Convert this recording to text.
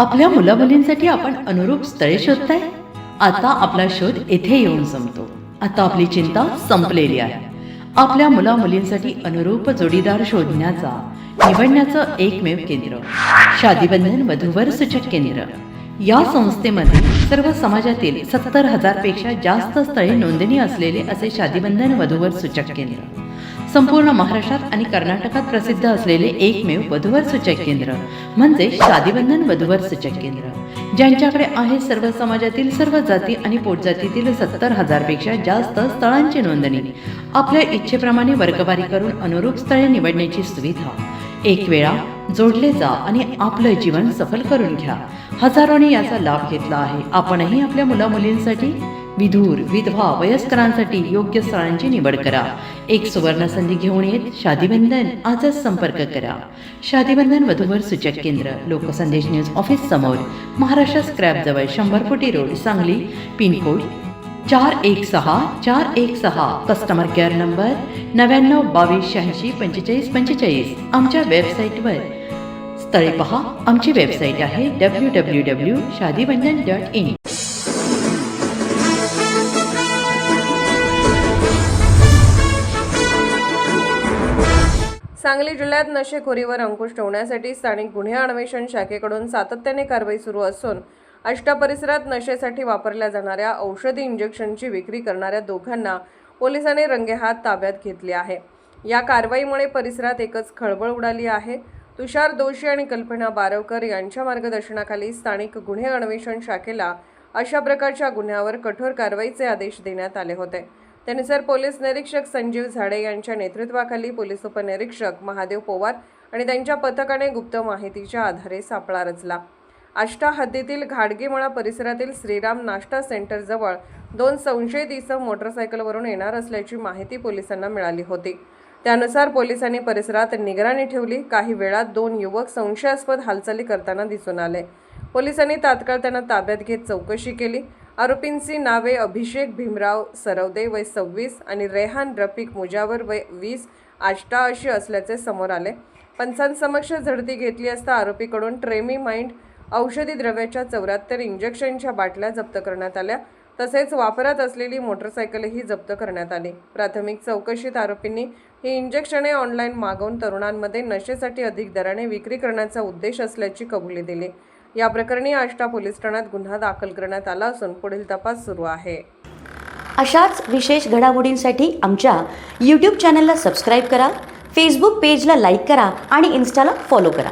आपल्या मुलामुलींसाठी आपण अनुरूप स्थळे शोधताय? आता आपला शोध येथे येऊन संपतो. आता आपली चिंता संपलेली आहे. आपल्या मुलामुलींसाठी अनुरूप जोडीदार शोधण्याचा निवडण्याचं एकमेव केंद्र शादीबंधन वधूवर सूचक केंद्र. या संस्थेमध्ये सर्व समाजातील 70,000 पेक्षा जास्त स्थळे नोंदणी असलेले असे शादीबंधन वधूवर सूचक केंद्र. संपूर्ण महाराष्ट्रात आणि कर्नाटकात प्रसिद्ध असलेले एकमेव वधूवर सूचक केंद्र म्हणजे शादीबंधन वधूवर सूचक केंद्र, ज्यांच्याकडे आहे सर्व समाजातील सर्व जाती आणि पोटजातीतील 70,000 पेक्षा जास्त स्थळांची नोंदणी. आपल्या इच्छेप्रमाणे वर्गवारी करून अनुरूप स्थळे निवडण्याची सुविधा. एक वेळा जोडले जा आणि आपलं जीवन सफल करून घ्या. हजारोंनी याचा लाभ घेतला आहे. आपणही आपल्या मुलामुलींसाठी, विधूर, विधवा, वयस्करांसाठी योग्य स्थळांची निवड करा. एक सुवर्ण संधी घेऊन येत शादीबंधन. आजच संपर्क करा. शादीबंधन वधूवर सूचक केंद्र, लोकसंदेश न्यूज ऑफिस समोर, महाराष्ट्र स्क्रॅप जवळ, 100 फुटी road, Sangli. Pincode 416416. Customer care number 9922864545. आमच्या वेबसाईटवर स्थळे पहा. आमची वेबसाईट आहे www.shadibandhan.in. सांगली जिल्ह्यात नशेखोरीवर अंकुश ठेवण्यासाठी स्थानिक गुन्हे अन्वेषण शाखेकडून सातत्याने कारवाई सुरू असून आष्टा परिसरात नशेसाठी वापरल्या जाणाऱ्या औषधी इंजेक्शनची विक्री करणाऱ्या दोघांना पोलिसांनी रंगेहात ताब्यात घेतले आहे. या कारवाईमुळे परिसरात एकच खळबळ उडाली आहे. तुषार दोशी आणि कल्पना बारवकर यांच्या मार्गदर्शनाखाली स्थानिक गुन्हे अन्वेषण शाखेला अशा प्रकारच्या गुन्ह्यावर कठोर कारवाईचे आदेश देण्यात आले होते. त्यानुसार पोलीस निरीक्षक संजीव झाडे यांच्या नेतृत्वाखाली पोलीस उपनिरीक्षक महादेव पवार आणि त्यांच्या पथकाने गुप्त माहितीच्या आधारे सापळा रचला. आष्टा हद्दीतील घाडगेमळा परिसरातील श्रीराम नाश्ता सेंटर जवळ 2 संशयित इसम मोटरसायकलवरून येणार असल्याची माहिती पोलिसांना मिळाली होती. त्यानुसार पोलिसांनी परिसरात निगराणी ठेवली. काही वेळात 2 युवक संशयास्पद हालचाली करताना दिसून आले. पोलिसांनी तात्काळ त्यांना ताब्यात घेत चौकशी केली. आरोपींची नावे अभिषेक भीमराव सरवदे वय 26 आणि रेहान रफिक मुजावर वय 20 आष्टा अशी असल्याचे समोर आले. पंचांसमक्ष झडती घेतली असता आरोपीकडून ट्रेमीमाइंड औषधी द्रव्याच्या 74 इंजेक्शनच्या बाटल्या जप्त करण्यात आल्या. तसेच वापरात असलेली मोटरसायकलही जप्त करण्यात आली. प्राथमिक चौकशीत आरोपींनी ही इंजेक्शने ऑनलाईन मागवून तरुणांमध्ये नशेसाठी अधिक दराने विक्री करण्याचा उद्देश असल्याची कबुली दिली. या प्रकरणी आष्टा पोलीस ठाण्यात गुन्हा दाखल करण्यात आला असून पुढील तपास सुरू आहे. अशाच विशेष घडामोडींसाठी आमच्या YouTube चॅनलला सबस्क्राईब करा, फेसबुक पेजला लाईक करा आणि इन्स्टाला फॉलो करा.